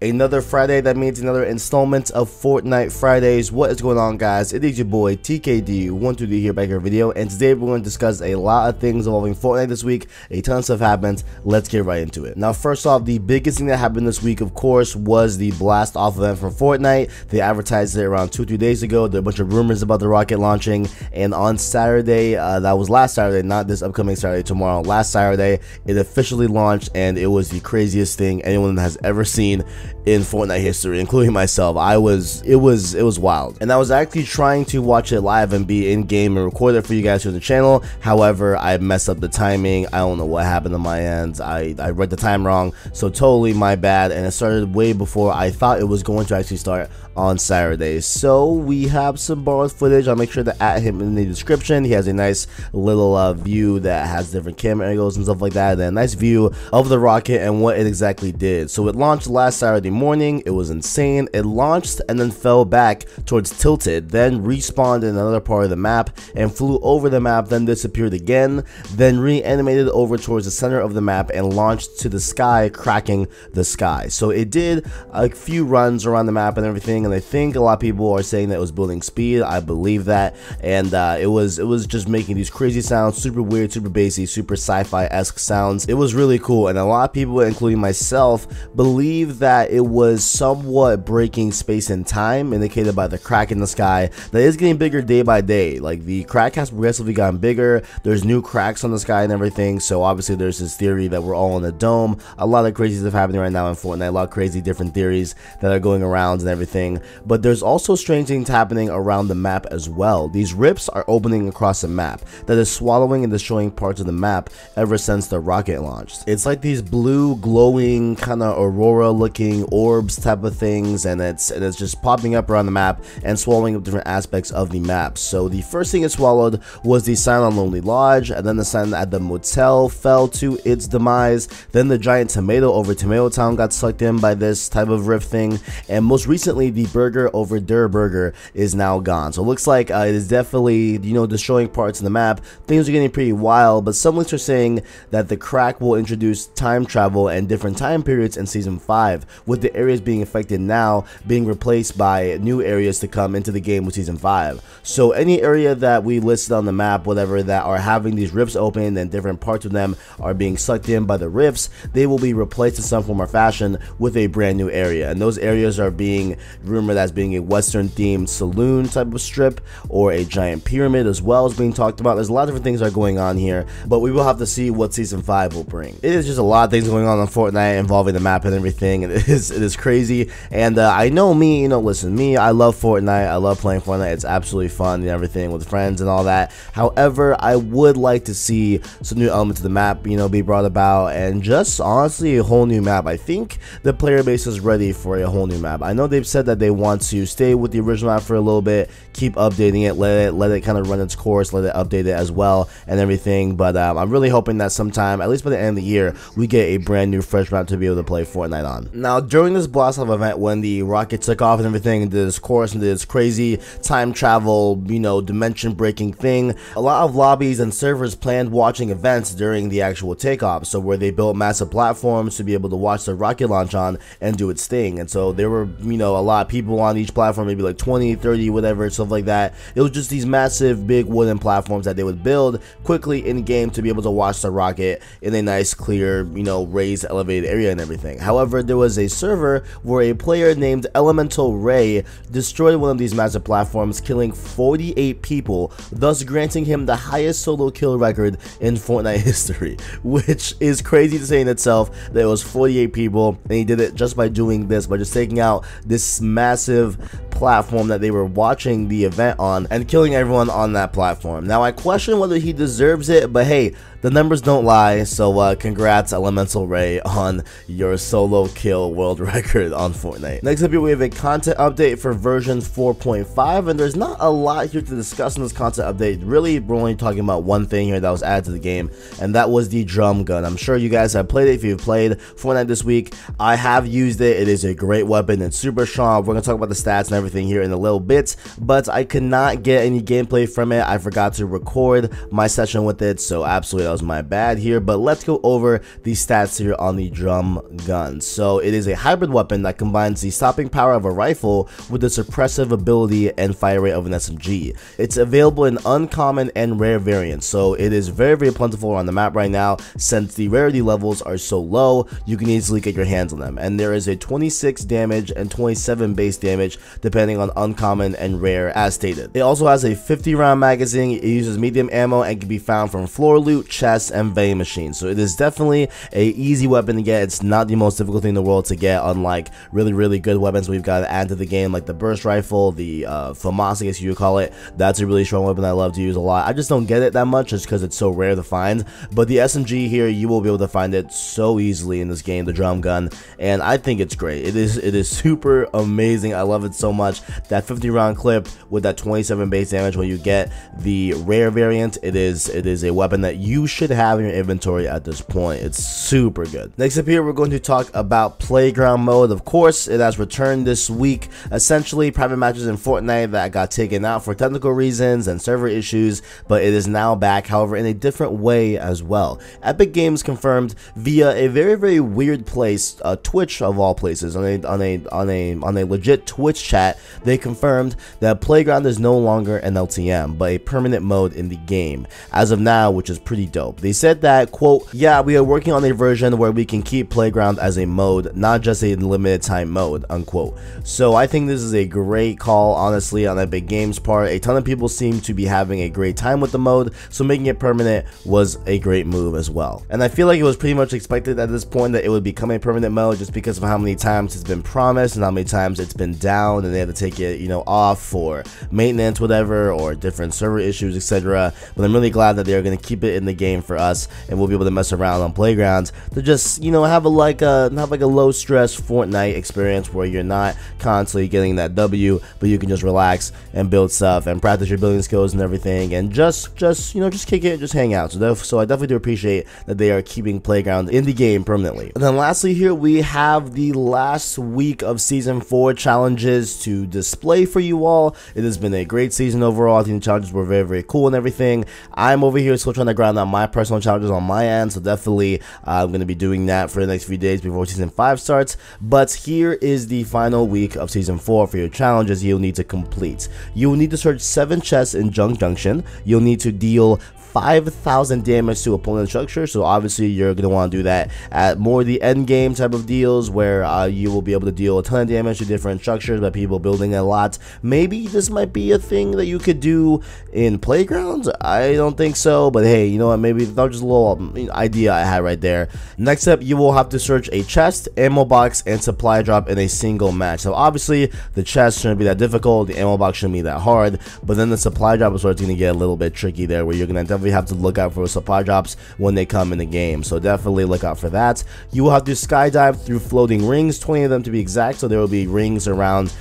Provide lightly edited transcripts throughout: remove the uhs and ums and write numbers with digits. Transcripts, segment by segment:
Another Friday, that means another installment of Fortnite Fridays. What is going on, guys? It is your boy TKD123 here, back in a video, and today we're going to discuss a lot of things involving Fortnite this week. A ton of stuff happened. Let's get right into it. Now, first off, the biggest thing that happened this week, of course, was the blast off event from Fortnite. They advertised it around 2-3 days ago. There are a bunch of rumors about the rocket launching, and on Saturday, that was last Saturday, not this upcoming Saturday, tomorrow, last Saturday, it officially launched, and it was the craziest thing anyone has ever seen in Fortnite history, including myself. It was wild, and I was actually trying to watch it live and be in game and record it for you guys here on the channel. However, I messed up the timing. I don't know what happened on my end. I read the time wrong, so totally my bad, and it started way before I thought it was going to actually start on Saturday. So we have some borrowed footage. I'll make sure to add him in the description. He has a nice little view that has different camera angles and stuff like that, and a nice view of the rocket and what it exactly did. So it launched last Saturday morning. It was insane. It launched and then fell back towards Tilted, then respawned in another part of the map and flew over the map, then disappeared again, then reanimated over towards the center of the map and launched to the sky, cracking the sky. So it did a few runs around the map and everything, and I think a lot of people are saying that it was building speed. I believe that, and it was just making these crazy sounds, super weird, super bassy, super sci-fi-esque sounds. It was really cool, and a lot of people, including myself, believe that it was somewhat breaking space and time, indicated by the crack in the sky that is getting bigger day by day. Like, the crack has progressively gotten bigger. There's new cracks on the sky and everything, so obviously there's this theory that we're all in a dome. A lot of crazy stuff happening right now in Fortnite, a lot of crazy different theories that are going around and everything, but there's also strange things happening around the map as well. These rips are opening across the map that is swallowing and destroying parts of the map ever since the rocket launched. It's like these blue glowing kind of aurora looking orbs type of things, and it's just popping up around the map and swallowing up different aspects of the map. So the first thing it swallowed was the sign on Lonely Lodge, and then the sign at the motel fell to its demise. Then the giant tomato over Tomato Town got sucked in by this type of rift thing, and most recently the burger over Der Burger is now gone. So it looks like it is definitely, you know, destroying parts of the map. Things are getting pretty wild, but some leaks are saying that the crack will introduce time travel and different time periods in Season 5, with the areas being affected now being replaced by new areas to come into the game with Season 5. So any area that we listed on the map, whatever, that are having these rifts open and different parts of them are being sucked in by the rifts, they will be replaced in some form or fashion with a brand new area, and those areas are being rumored as being a western themed saloon type of strip, or a giant pyramid as well as being talked about. There's a lot of different things that are going on here, but we will have to see what Season 5 will bring. It is just a lot of things going on Fortnite involving the map and everything, and it is crazy. And I know me, you know, listen, me, I love Fortnite. I love playing Fortnite. It's absolutely fun and everything with friends and all that. However, I would like to see some new elements of the map, you know, be brought about, and just honestly a whole new map. I think the player base is ready for a whole new map. I know they've said that they want to stay with the original map for a little bit, keep updating it, let it kind of run its course, let it update it as well and everything, but I'm really hoping that sometime, at least by the end of the year, we get a brand new fresh map to be able to play Fortnite on. Now, during this blast off event, when the rocket took off and everything, and did this course and did this crazy time travel, you know, dimension breaking thing, a lot of lobbies and servers planned watching events during the actual takeoff, so where they built massive platforms to be able to watch the rocket launch on and do its thing. And so there were, you know, a lot of people on each platform, maybe like 20, 30, whatever, stuff like that. It was just these massive big wooden platforms that they would build quickly in game to be able to watch the rocket in a nice clear, you know, raised elevated area and everything. However, there was a server where a player named Elemental Ray destroyed one of these massive platforms, killing 48 people, thus granting him the highest solo kill record in Fortnite history, which is crazy to say in itself, that it was 48 people, and he did it just by doing this, by just taking out this massive platform that they were watching the event on and killing everyone on that platform. Now, I question whether he deserves it, but hey, the numbers don't lie, so congrats Elemental Ray on your solo kill world record on Fortnite. Next up here, we have a content update for version 4.5, and there's not a lot here to discuss in this content update. Really, we're only talking about one thing here that was added to the game, and that was the drum gun. I'm sure you guys have played it if you've played Fortnite this week. I have used it. It is a great weapon. It's super strong. We're going to talk about the stats and everything here in a little bit, but I could not get any gameplay from it. I forgot to record my session with it, so absolutely that was my bad here. But let's go over the stats here on the drum gun. So it is a hybrid weapon that combines the stopping power of a rifle with the suppressive ability and fire rate of an SMG. It's available in uncommon and rare variants, so it is very plentiful on the map right now. Since the rarity levels are so low, you can easily get your hands on them, and there is a 26 damage and 27 base damage depending on uncommon and rare as stated. It also has a 50 round magazine. It uses medium ammo and can be found from floor loot, chests, and vending machines, so it is definitely a easy weapon to get. It's not the most difficult thing in the world to get, unlike really good weapons we've got to add to the game, like the burst rifle, the FAMAS, I guess you would call it. That's a really strong weapon I love to use a lot. I just don't get it that much just because it's so rare to find, but the SMG here, you will be able to find it so easily in this game, the drum gun, and I think it's great. It is super amazing. I love it so much. That 50 round clip with that 27 base damage when you get the rare variant, it is a weapon that you should have in your inventory at this point. It's super good. Next up here, we're going to talk about Playground mode. Of course, it has returned this week. Essentially, private matches in Fortnite that got taken out for technical reasons and server issues, but it is now back, however, in a different way as well. Epic Games confirmed via a very weird place, Twitch of all places, on a legit Twitch chat. They confirmed that Playground is no longer an LTM, but a permanent mode in the game as of now, which is pretty dope. They said that, quote, "Yeah, we are working on a version where we can keep Playground as a mode, not just a limited time mode," unquote. So I think this is a great call, honestly, on Epic Games part. A ton of people seem to be having a great time with the mode, so making it permanent was a great move as well. And I feel like it was pretty much expected at this point that it would become a permanent mode, just because of how many times it's been promised and how many times it's been down and they had to take it, you know, off for maintenance, whatever, or different server issues, etc. But I'm really glad that they're going to keep it in the game for us, and we'll be able to mess around on Playgrounds to just, you know, have a low stress Fortnite experience where you're not constantly getting that W, but you can just relax and build stuff and practice your building skills and everything, and just you know, just kick it, just hang out. So I definitely do appreciate that they are keeping Playground in the game permanently. And then lastly here, we have the last week of season 4 challenges to display for you all. It has been a great season overall. I think the challenges were very cool and everything. I'm over here still trying to grind out my personal challenges on my end, so definitely I'm going to be doing that for the next few days before season 5 starts. But here is the final week of season 4 for your challenges you'll need to complete. You will need to search 7 chests in Junk Junction. You'll need to deal 5,000 damage to opponent structure, so obviously you're going to want to do that at more the end game type of deals where you will be able to deal a ton of damage to different structures by people building a lot. Maybe this might be a thing that you could do in Playgrounds. I don't think so, but hey, you know what, maybe that was just a little idea I had right there. Next up, you will have to search a chest, ammo box, and supply drop in a single match. So obviously the chest shouldn't be that difficult, the ammo box shouldn't be that hard, but then the supply drop is where it's going to get a little bit tricky there, where you're going to definitely have to look out for supply drops when they come in the game, so definitely look out for that. You will have to skydive through floating rings, 20 of them to be exact, so there will be rings around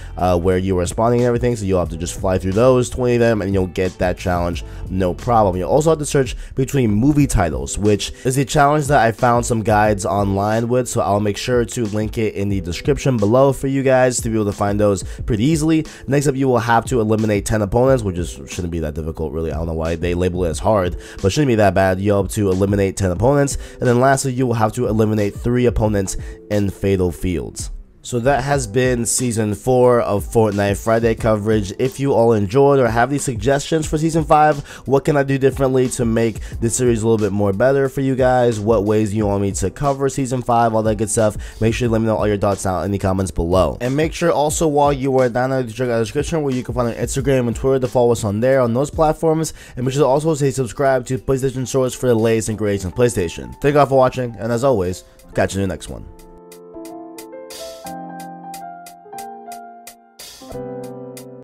where you are spawning and everything, so you'll have to just fly through those 20 of them and you'll get that challenge no problem. You'll also have to search between movie titles, which is a challenge that I found some guides online with, so I'll make sure to link it in the description below for you guys to be able to find those pretty easily. Next up, you will have to eliminate 10 opponents, which shouldn't be that difficult really. I don't know why they label it as hard, but shouldn't be that bad. You'll have to eliminate 10 opponents, and then lastly you will have to eliminate 3 opponents in fatal fields. So that has been season 4 of Fortnite Friday coverage. If you all enjoyed or have any suggestions for season 5, what can I do differently to make this series a little bit more better for you guys? What ways you want me to cover season 5, all that good stuff. Make sure to let me know all your thoughts down in the comments below. And make sure also while you are down there to check out the description where you can find our Instagram and Twitter to follow us on there on those platforms. And make sure to also say subscribe to PlayStation Source for the latest and greatest on PlayStation. Thank you all for watching, and as always, catch you in the next one.